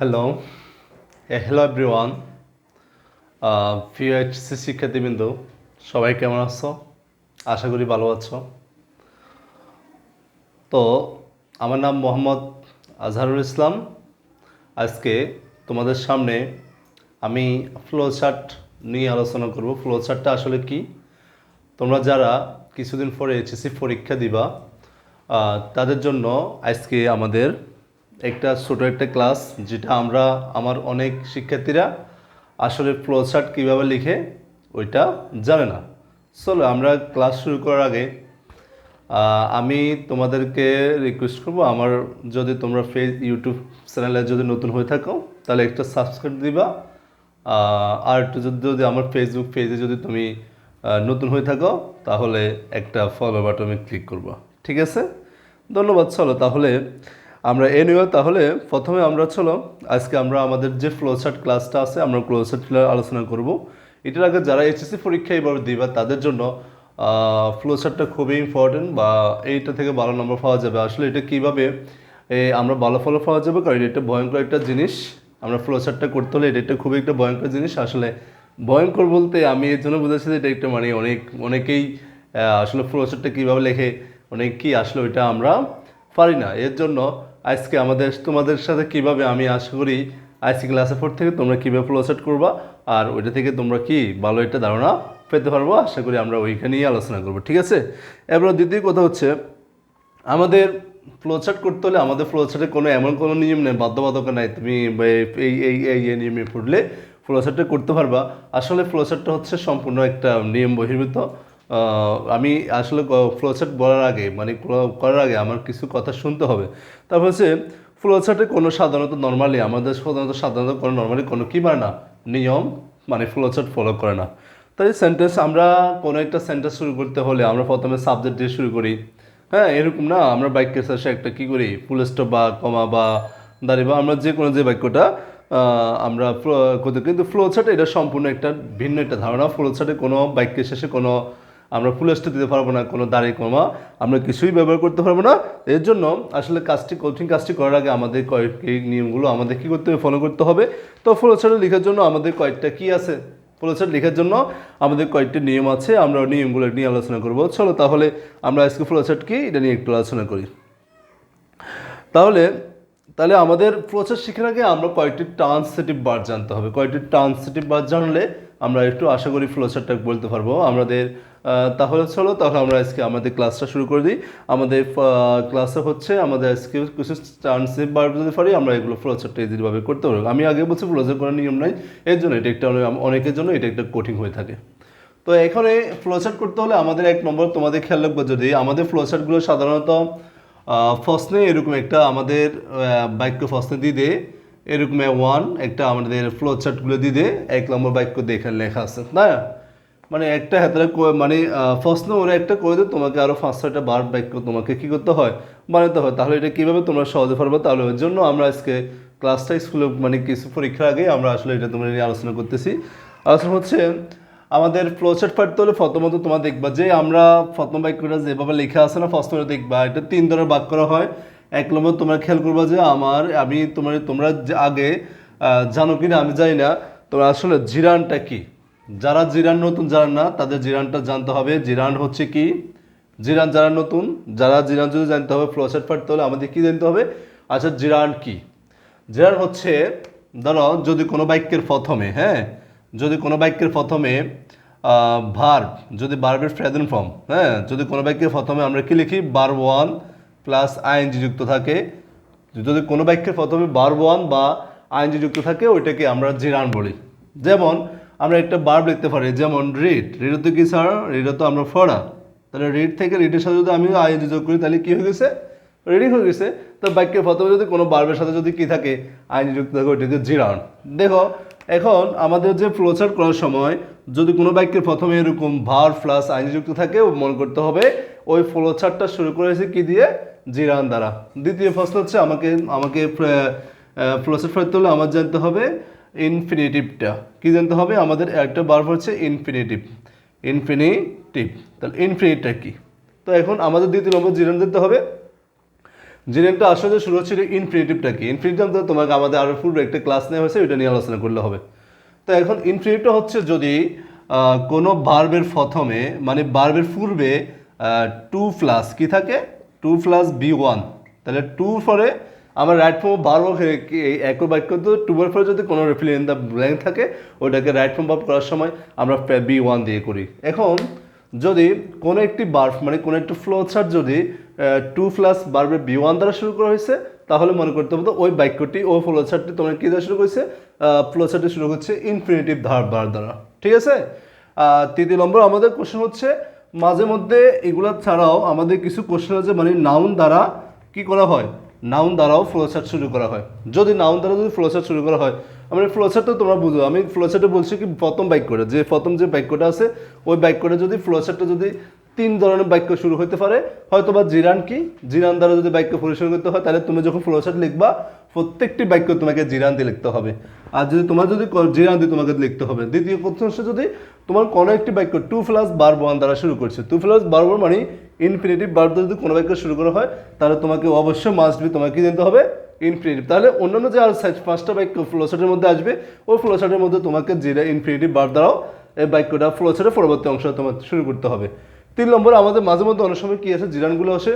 Hello, hello everyone. প্রিয় HSC শিক্ষার্থীবৃন্দ, সবাই কেমন আছো? আশা করি ভালো আছো। তো আমার নাম মোহাম্মদ আজহারুল ইসলাম। আজকে তোমাদের সামনে আমি ফ্লো চার্ট নিয়ে আলোচনা করব। ফ্লো চার্টটা আসলে কি? তোমরা যারা কিছুদিন পরে এইচএসসি পরীক্ষা দিবা তাদের জন্য আজকে আমাদের ছোট একটা ক্লাস, যেটা আমার অনেক শিক্ষার্থীরা আসলে ফ্লো চার্ট কীভাবে লিখে ওইটা জানে না। চলো আমরা ক্লাস শুরু করার আগে আমি তোমাদেরকে রিকোয়েস্ট করবো, যদি তোমরা ইউটিউব চ্যানেলে যদি নতুন হয়ে থাকো তাহলে একটা সাবস্ক্রাইব দিবা। আর একটু যদি আমার ফেসবুক পেজে যদি তুমি নতুন হয়ে থাকো তাহলে একটা ফলো বাটনে ক্লিক করবা। ঠিক আছে, ধন্যবাদ। চলো তাহলে তাহলে প্রথমে আজকে আমরা আমাদের যে ফ্লোচার্ট ক্লাসটা আছে আমরা ফ্লোচার্ট আলোচনা করব। এটার আগে যারা এইচএসসি পরীক্ষা এবার দিবা তাদের জন্য ফ্লোচার্টটা খুবই ইম্পর্টেন্ট, বা এইটা থেকে ভালো নম্বর পাওয়া যাবে। আসলে এটা কীভাবে আমরা ভালো ফলো পাওয়া যাবে, কারণ এটা ভয়ঙ্কর একটা জিনিস। আমরা ফ্লোচার্টটা করতে হলে এটা খুবই একটা ভয়ঙ্কর জিনিস। আসলে ভয়ঙ্কর বলতে আমি এর জন্য বুঝেছি যে এটা একটা অনেকেই আসলে ফ্লোচার্টটা কীভাবে লেখে অনেকেই আসলে ওইটা আমরা পারি না। এর জন্য আজকে তোমাদের সাথে কীভাবে আমি আশা করি আজকে ক্লাসে 4 থেকে তোমরা কীভাবে ফ্লোচার্ট করবা আর ওইটা থেকে তোমরা কি ভালো একটা ধারণা পেতে পারবো। আশা করি আমরা ওইখানেই আলোচনা করবো। ঠিক আছে, এবার দ্বিতীয় কথা হচ্ছে আমাদের ফ্লোচার্ট করতে হলে আমাদের ফ্লোচার্টে এমন কোনো নিয়ম নেই, বাধ্যবাধকতা নাই তুমি এই নিয়মে পড়লে ফ্লোচার্টটা করতে পারবা। আসলে ফ্লোচার্টটা হচ্ছে সম্পূর্ণ একটা নিয়ম বহির্ভূত। আমি আসলে ফ্লোচার্ট বলার আগে করার আগে আমার কিছু কথা শুনতে হবে। তারপর হচ্ছে ফ্লোচার্টে সাধারণত কোনো কী মানে না নিয়ম, ফ্লোচার্ট ফলো করে না। তাই আমরা কোনো একটা সেন্টেন্স শুরু করতে হলে আমরা প্রথমে সাবজেক্ট দিয়ে শুরু করি। হ্যাঁ, এরকম না আমরা বাক্যের শেষে একটা কী করি ফুল স্টপ বা কমা বা দাঁড়িয়ে বা আমরা যে বাক্যটা আমরা কিন্তু ফ্লোচার্ট এটা সম্পূর্ণ একটা ভিন্ন একটা ধারণা। ফ্লোচার্টে কোনো বাক্যের শেষে আমরা ফুল স্টপ দিতে পারবো না, কোনো দাঁড়িয়ে কমা আমরা কিছুই ব্যবহার করতে পারবো না। এর জন্য আসলে কঠিন কাজটি করার আগে আমাদের কয়েকটি নিয়মগুলো আমাদের কী করতে হবে, ফলো করতে হবে। তো ফ্লোচার্ট লেখার জন্য আমাদের কয়েকটা কী আছে, ফ্লোচার্ট লেখার জন্য আমাদের কয়েকটি নিয়ম আছে, আমরা নিয়মগুলো নিয়ে আলোচনা করবো। চলো তাহলে আমরা আজকে ফ্লোচার্ট কি এটা নিয়ে একটু আলোচনা করি। তাহলে আমাদের ফ্লোচার্ট শেখার আগে আমরা কয়েকটি ট্রান্সিটিভ ভার্ব জানতে হবে। কয়েকটি ট্রান্সিটিভ ভার্ব জানলে আমরা একটু আশা করি ফ্লোচার্টটা বলতে পারবো তাহলে আমরা আজকে আমাদের ক্লাসটা শুরু করে দিই। আমাদের ক্লাসে হচ্ছে আমাদের আজকে কিছু ট্রান্সিটিভ ভার্ব যদি পারি আমরা এগুলো ফ্লোচার্টটা ইজিভাবে করতে পারবো। আমি আগে বলছি ফ্লোচার্ট করার নিয়ম নাই, এর জন্য এটা একটা অনেকের জন্য এটা একটা কঠিন হয়ে থাকে। তো এখানে ফ্লোচার্ট করতে হলে আমাদের এক নম্বর তোমাদের খেয়াল রাখবো, যদি আমাদের ফ্লোচার্টগুলো সাধারণত ফার্স্টে এরকম একটা আমাদের বাক্য ফার্স্টে দিয়ে দে, এরকম একটা আমাদের ফ্লোচার্টগুলো দিয়ে দে 1 নম্বর বাক্য দেখে লেখা আছে না, একটা হাতে ফার্স্টে ওরা একটা করে দেয়, তোমাকে আরও 5-6টা বার বাক্য তোমাকে কী করতে হয়, বানাতে হয়। তাহলে এটা কীভাবে তোমরা সহজে পারবে, তাহলে ওর জন্য আমরা আজকে ক্লাসটা স্কুলে কিছু পরীক্ষার আগে আমরা আসলে এটা তোমরা নিয়ে আলোচনা করতেছি। আলোচনা হচ্ছে আমাদের ফ্লোচার্ট পাঠতে হলে প্রথমত তোমরা দেখবা যে আমরা প্রথম বাক্যটা যেভাবে লেখা আছে না, ফার্স্ট দেখবা এটা 3 ধরনের ভাগ করা হয়। 1 নম্বর তোমরা খেয়াল করবা যে তোমরা আগে জানো কিনা আমি জানি না, তোমরা আসলে জিরানটা কি, যারা জিরান নতুন যারা না তাদের জিরানটা জানতে হবে। জিরান হচ্ছে কি, জিরান যারা নতুন জিরান যদি জানতে হবে ফ্লোচার্ট পাঠতে হলে আমাদের কি জানতে হবে। আচ্ছা, জিরান কি? জিরান হচ্ছে ধরো যদি কোনো বাক্যের প্রথমে ভার্ব, যদি ভার্বের প্রেজেন্ট ফর্ম, যদি কোনো বাক্যের প্রথমে আমরা কি লিখি ভার্ব 1 প্লাস আইএনজি যুক্ত থাকে, যদি কোনো বাক্যের প্রথমে ভার্ব 1 বা আইএনজি যুক্ত থাকে ওইটাকে আমরা জিরান বলি। যেমন আমরা একটা ভার্ব লিখতে পারি, যেমন রিড, রিড তো কি স্যার, রিড তো আমরা পড়া, তাহলে রিড থেকে রিডের সাথে যদি আমি আইএনজি যোগ করি তাহলে কী হয়ে গেছে, রিডিং হয়ে গেছে। তো বাক্যের প্রথমে যদি কোনো ভার্বের সাথে যদি কী থাকে আইএনজি যুক্ত থাকে ওইটাকে জিরান। দেখো এখন আমাদের যে ফ্লোচার্ট করার সময় যদি কোনো বাক্যের প্রথমে এরকম ভার্ব প্লাস আইএনজি যুক্ত থাকে মনে করতে হবে ওই ফ্লোচার্টটা শুরু করেছে কি দিয়ে, জিরান দ্বারা। দ্বিতীয় প্রশ্ন হচ্ছে আমাকে ফ্লোচার্ট পড়তে হলে আমার জানতে হবে ইনফিনিটিভটা কি জানতে হবে। আমাদের একটা ভার্ব হচ্ছে ইনফিনিটিভ, তাহলে ইনফিনিটটা কি। তো এখন আমাদের দ্বিতীয় নম্বর জিরান দিতে হবে। জিরানটা আসলে শুরু হচ্ছে ইনফিনিটিভটা কি। ইনফিনিটিভ তো তোমাকে আমাদের আরও পূর্বে একটা ক্লাস নেওয়া হয়েছে, ওইটা নিয়ে আলোচনা করলে হবে। তো এখন ইনফিনিটিভটা হচ্ছে যদি কোনো ভার্বের প্রথমে মানে ভার্বের পূর্বে টু প্লাস কি থাকে, টু প্লাস বি ওয়ান, তাহলে টু পরে আমার রাইট ফর্ম ভার্ব একই বাক্য তো টু এর পরে যদি কোনো ফিল ইন দ্য ব্ল্যাঙ্ক থাকে ওটাকে রাইট ফর্ম ভার্ব করার সময় আমরা বি ওয়ান দিয়ে করি। এখন যদি কোনো একটি ভার্ব মানে কোনো একটি ফ্লো চার্ট যদি টু প্লাস ভার্বের বি ওয়ান দ্বারা শুরু করা হয়েছে, তাহলে মনে করতে হবে ওই বাক্যটি ও ফ্লো চার্টটি তোমার কী দ্বারা শুরু করেছে, ফ্লো চার্টটি শুরু হচ্ছে ইনফিনিটিভ ভার্ব দ্বারা। ঠিক আছে। তৃতীয় নম্বর আমাদের কোশ্চেন হচ্ছে মাঝে মধ্যে এগুলা ছাড়াও আমাদের কিছু কোশ্চেন আছে মানে নাউন দ্বারা কি করা হয়, নাউন দ্বারাও ফ্লোচার্ট শুরু করা হয়। যদি নাউন দ্বারা যদি ফ্লোচার্ট শুরু করা হয়, আমি ফ্লোচার্টটা তোমরা বুঝো, আমি ফ্লোচার্টে বলছি কি প্রথম বাক্যটা যে প্রথম যে বাক্যটা আছে ওই বাক্যটা যদি ফ্লোচার্টটা যদি তিন ধরনের বাক্য শুরু হতে পারে, হয়তো বা জিরান কি জিরান দ্বারা যদি বাক্য পরিচালনা করতে হয়, তাহলে তুমি যখন ফ্লোচার্ট লিখবা প্রত্যেকটি বাক্য তোমাকে জিরান দিয়ে লিখতে হবে। আর যদি তোমার যদি জিরান দিয়ে তোমাকে লিখতে হবে। দ্বিতীয় কথা হচ্ছে যদি তোমার কোনো একটি বাক্য টু প্লাস ভার্ব ওয়ান দ্বারা শুরু করছে, টু প্লাস ভার্ব মানে ইনফিনিটিভ ভার্ব যদি কোনো বাক্য শুরু করা হয়, তাহলে তোমাকে অবশ্যই মাস্ট বি তোমাকে কি জানতে হবে, ইনফিনিটিভ। তাহলে অন্যান্য যে আর পাঁচটা বাক্য ফ্লোচার্টের মধ্যে আসবে ওই ফ্লোচার্টের মধ্যে তোমাকে জিরা ইনফিনিটিভ ভার্ব দ্বারাও এই বাক্যটা ফ্লোচার্টের পরবর্তী অংশ তোমার শুরু করতে হবে। তিন নম্বরে আমাদের মাঝে মধ্যে অনেক সময় কী আছে, জিরানগুলো আসে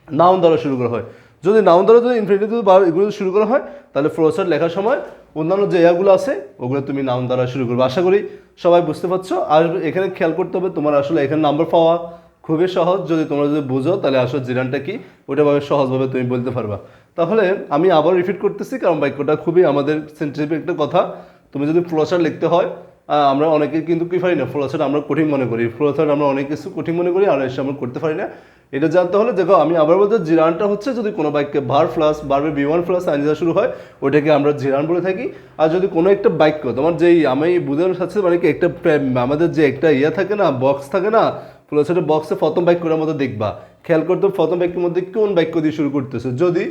নাউন দ্বারা শুরু করা হয়। যদি নাউন দ্বারা যদি ইনফিনিটিভ এগুলো শুরু করা হয়, তাহলে ফ্লোচার্ট লেখার সময় অন্যান্য যে এগুলো আছে ওগুলো তুমি নাউন দ্বারা শুরু করবে। আশা করি সবাই বুঝতে পারছো। আর এখানে খেয়াল করতে হবে তোমার আসলে এখানে নাম্বার পাওয়া খুবই সহজ। যদি তোমরা যদি বুঝো তাহলে আসলে জিরানটা কি ওটাভাবে সহজভাবে তুমি বলতে পারবা। তাহলে আমি আবার রিপিট করতেছি, কারণ বাক্যটা খুবই আমাদের সেন্সিটিভ একটা কথা। তুমি যদি ফ্লোচার্ট লিখতে হয়, আমরা অনেকে কিন্তু কি পারি না, ফ্লোচার্ট আমরা কঠিন মনে করি, ফ্লোচার্ট আমরা অনেক কিছু কঠিন মনে করি আর এসে আমরা করতে পারি না। এটা জানতে হলে দেখো আমি আবার বলতে জিরানটা হচ্ছে যদি কোনো বাক্যে ভার্ব প্লাস ভার্বের বি ওয়ান প্লাস আইন শুরু হয় ওইটাকে আমরা জিরান বলে থাকি। আর যদি কোনো একটা বাক্য তোমার যেই আমি বুঝানোর সাথে মানে কি একটা আমাদের যে একটা ইয়ে থাকে না, বক্স থাকে না, ফ্লোচার্টের বক্সে প্রথম বাক্যটার মধ্যে দেখবা, খেয়াল করতে প্রথম বাক্যের মধ্যে কোন বাক্য দিয়ে শুরু করতেছে। যদি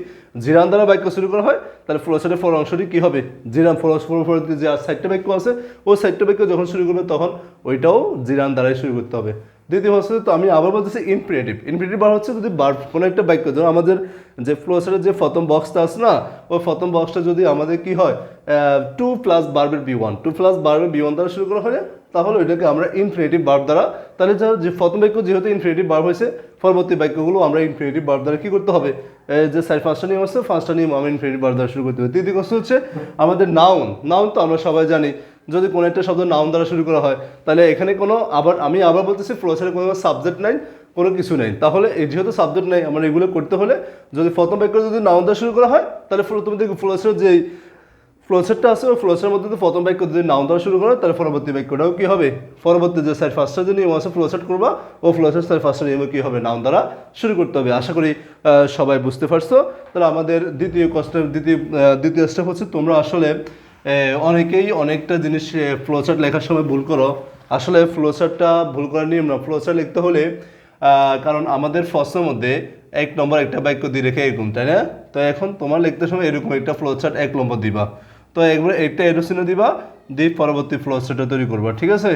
জিরান দ্বারা বাক্য শুরু করা হয় তাহলে ফ্লোচার্টের পর অংশটি কী হবে, জিরান ফলতে যে আর সাইডটা বাক্য আছে ওই সাইডটা বাক্য যখন শুরু করবে তখন ওইটাও জিরান দ্বারাই শুরু করতে হবে। দ্বিতীয় হচ্ছে তো আমি আবার বলতেছি ইনফিনিটিভ। ইনফিনিটিভ বার হচ্ছে যদি কোনো একটা বাক্য ধরো আমাদের যে ফ্লোচার্টের যে প্রথম বক্সটা আছে না, ওই প্রথম বক্সটা যদি আমাদের কি হয় টু প্লাস ভার্বের বি ওয়ান, টু প্লাস ভার্বের বি ওয়ান দ্বারা শুরু করা হয়, তাহলে ওইটাকে আমরা ইনফিনিটিভ ভার্ব দ্বারা, তাহলে যে প্রথম বাক্য যেহেতু ইনফিনিটিভ ভার্ব হয়েছে পরবর্তী বাক্যগুলো আমরা ইনফিনিটিভ ভার্ব দ্বারা কী করতে হবে, যে পাঁচটা নিয়ম আছে পাঁচটা নিয়ম আমরা ইনফিনিটিভ ভার্ব দ্বারা শুরু করতে হবে। তৃতীয় কথা হচ্ছে আমাদের নাউন। নাউন তো আমরা সবাই জানি যদি কোনো একটা শব্দ নাউন দ্বারা শুরু করা হয় তাহলে এখানে কোনো আমি আবার বলতেছি ফ্লোচার্টে কোনো সাবজেক্ট নাই, কোনো কিছু নেই। তাহলে যেহেতু সাবজেক্ট নেই আমরা এগুলো করতে হলে যদি প্রথম বাক্য যদি নাউন দ্বারা শুরু করা হয় তাহলে তুমি দেখো ফ্লোচার্ট যে ফ্লোচার্টটা আছে ওই ফ্লোচার্টের মধ্যে যদি প্রথম বাক্য যদি নাউন দ্বারা শুরু করো তাহলে পরবর্তী বাক্যটাও কী হবে, পরবর্তী যে সাইড ফার্স্টটা যে নিয়ম আছে ফ্লোচার্ট করবা ও ফ্লোচার্ট সাইড ফার্স্টটা নিয়ম কী হবে, নাউন দ্বারা শুরু করতে হবে। আশা করি সবাই বুঝতে পারছো। তাহলে আমাদের দ্বিতীয় স্টেপ হচ্ছে তোমরা আসলে অনেকেই অনেকটা জিনিস ফ্লোচার্ট লেখার সময় ভুল করো। আসলে ফ্লোচার্টটা ভুল করার নিয়ম না, ফ্লোচার্ট লিখতে হলে কারণ আমাদের প্রশ্নের মধ্যে এক নম্বর একটা বাক্য দিয়ে রেখে এরকম, তাই না? তো এখন তোমার লিখতে সময় এরকম একটা ফ্লোচার্ট এক নম্বর দিবা, তো একবার একটা এরোসিনে দিবা দিয়ে পরবর্তী ফ্লোচার্টটা তৈরি করবা, ঠিক আছে?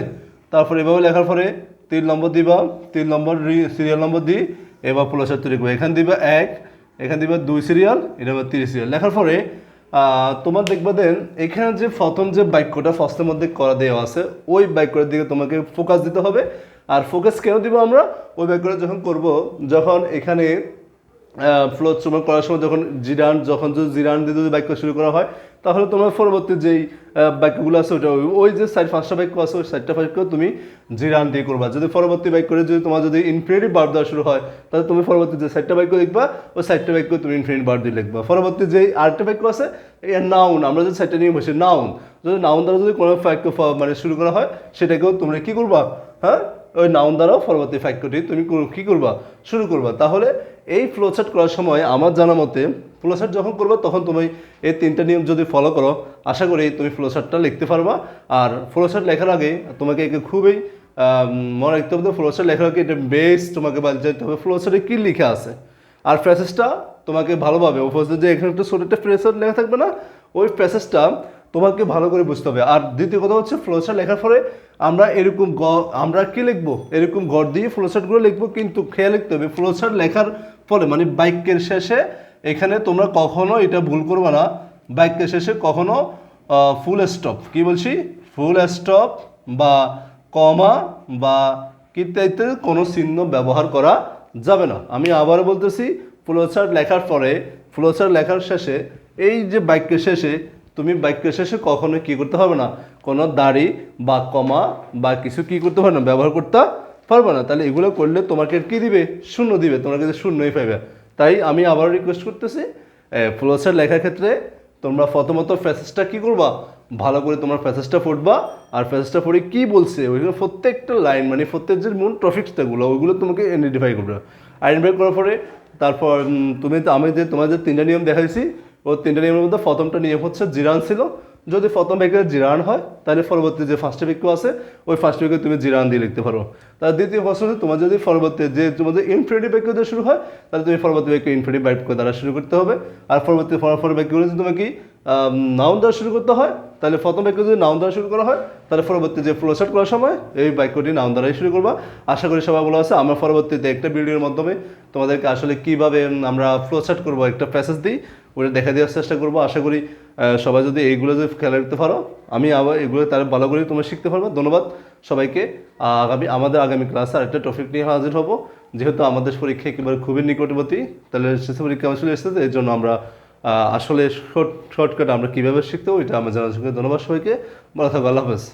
তারপর এভাবে লেখার পরে 3 নম্বর দিবা, 3 নম্বর সিরিয়াল নম্বর দিয়ে এবার ফ্লোচার্ট তৈরি করবা। এখানে দিবা 1, এখানে দিবা 2 সিরিয়াল, এটা আবার 3 সিরিয়াল। লেখার পরে তোমার দেখবা দেন এখানে যে প্রথম যে বাক্যটা ফার্স্টের মধ্যে করা দেওয়া আছে ওই বাক্যটার দিকে তোমাকে ফোকাস দিতে হবে। আর ফোকাস কেন দিব আমরা, ওই বাক্যটা যখন করব, যখন এখানে ফ্লোচার্ট করার সময় যখন জিরান দিয়ে যদি বাক্য শুরু করা হয় তাহলে তোমার পরবর্তী যেই বাক্যগুলো আছে ওটা ওই যে পাঁচটা বাক্য আছে ওই 4টা বাক্য তুমি জিরান দিয়ে করবা। যদি পরবর্তী বাক্যটা যদি তোমার যদি ইনফিনিটিভ ভার্ব দেওয়া শুরু হয় তাহলে তুমি পরবর্তী যে 4টা বাক্য লিখবা ওই 4টা বাক্য তুমি ইনফিনিটিভ ভার্ব দিয়ে লিখবা। পরবর্তী যে আরেকটা বাক্য আছে নাউন, আমরা যে 4টা নিয়ম হচ্ছে নাউন, যদি নাউন দ্বারা যদি কোনো বাক্য মানে শুরু করা হয় সেটাকেও তোমরা কী করবা, হ্যাঁ ওই নাউন দ্বারাও পরবর্তী বাক্যটি তুমি কী করবা, শুরু করবা। তাহলে এই ফ্লোচার্ট করার সময় আমার জানা মতে ফ্লোচার্ট যখন করবা তখন তুমি এই 3টা নিয়ম যদি ফলো করো আশা করি তুমি ফ্লোচার্টটা লিখতে পারবা। আর ফ্লোচার্ট লেখার আগে তোমাকে একে খুবই মনে রাখতে হবে, ফ্লোচার্ট লেখার আগে এটা বেস তোমাকে জানতে হবে ফ্লোচার্টে কী লেখা আছে। আর প্যাসেজটা তোমাকে ভালোভাবে উপস্থিত যে এখানে একটা ছোট একটা প্রেসার লেখা থাকবে না, ওই প্যাসেজটা তোমাকে ভালো করে বুঝতে হবে। আর দ্বিতীয় কথা হচ্ছে ফ্লোচার্ট লেখার পরে আমরা এরকম আমরা কী লিখবো, এরকম গড় দিয়ে ফ্লোচার্টগুলো লিখবো, কিন্তু খেয়াল রাখতে হবে ফ্লোচার্ট লেখার ফলে মানে বাক্যের শেষে এখানে তোমরা কখনো এটা ভুল করবে না, বাক্যের শেষে কখনো ফুল স্টপ, কি বলছি, ফুল স্টপ বা কমা বা ইত্যাদিতে কোনো চিহ্ন ব্যবহার করা যাবে না। আমি আবারও বলতেছি, ফ্লোচার্ট লেখার পরে, ফ্লোচার্ট লেখার শেষে, এই যে বাক্যের শেষে তুমি বাক্যের শেষে কখনো কি করতে হবে না, কোনো দাড়ি বা কমা বা কিছু কি করতে পারবে না, ব্যবহার করতে পারবে না। তাহলে এগুলো করলে তোমাকে কি দিবে, শূন্য দিবে, তোমার কাছে শূন্যই পাবে। তাই আমি আবার রিকোয়েস্ট করতেছি, ফ্লোচার্ট লেখার ক্ষেত্রে তোমরা প্রথমত প্যাসেজটা কি করবা, ভালো করে তোমার প্যাসেজটা পড়বা, আর প্যাসেজটা পড়ে কি বলছে ওইগুলো প্রত্যেকটা লাইন মানে প্রত্যেক যে মূল টপিক্সটাগুলো ওইগুলো তোমাকে আইডেন্টিফাই করবে। আইডেন্টিফাই করার পরে তারপর আমি যে তোমাদের 3টা নিয়ম দেখাইছি, ও 3টা নিয়মের মধ্যে প্রথমটা নিয়ম হচ্ছে জিরান ছিল। যদি প্রথম বাক্যে জিরান হয় তাহলে পরবর্তী যে ফার্স্ট বাক্য আছে ওই ফার্স্ট বাক্যে তুমি জিরান দিয়ে লিখতে পারো। তার দ্বিতীয় প্রশ্ন হচ্ছে, তোমার যদি পরবর্তী যে তোমাদের ইনফিনিটিভ বাক্য দিয়ে শুরু হয় তাহলে তুমি পরবর্তী বাক্য ইনফিনিটিভ বাক্য দ্বারা শুরু করতে হবে। আর পরবর্তী বাক্যগুলো যদি তোমাকে নাউন দ্বারা শুরু করতে হয় তাহলে প্রথম বাক্য যদি নাউন দ্বারা শুরু করা হয় তাহলে পরবর্তী যে ফ্লোচার্ট করার সময় এই বাক্যটি নাউন দ্বারাই শুরু করবা। আশা করি সবাই ভালো আছে। আমরা পরবর্তীতে একটা ভিডিওর মাধ্যমে তোমাদেরকে আসলে কীভাবে আমরা ফ্লোচার্ট করবো, একটা প্যাসেজ দিই, ওটা দেখা দেওয়ার চেষ্টা করবো। আশা করি সবাই যদি এইগুলো যদি খেয়াল রাখতে পারো, আমি আবার এগুলো তার ভালো করে তোমরা শিখতে পারবে। ধন্যবাদ সবাইকে। আগামী ক্লাসে আরেকটা টপিক নিয়ে হাজির হব। যেহেতু আমাদের পরীক্ষা একেবারে খুবই নিকটবর্তী, তাহলে শেষ পরীক্ষা আসলে এসেছে, এই জন্য আমরা আসলে শর্টকাট আমরা কীভাবে শিখতে হবে এটা আমার জানার সঙ্গে। ধন্যবাদ সবাইকে, ভালো থাকো, আল্লাহ হাফেজ।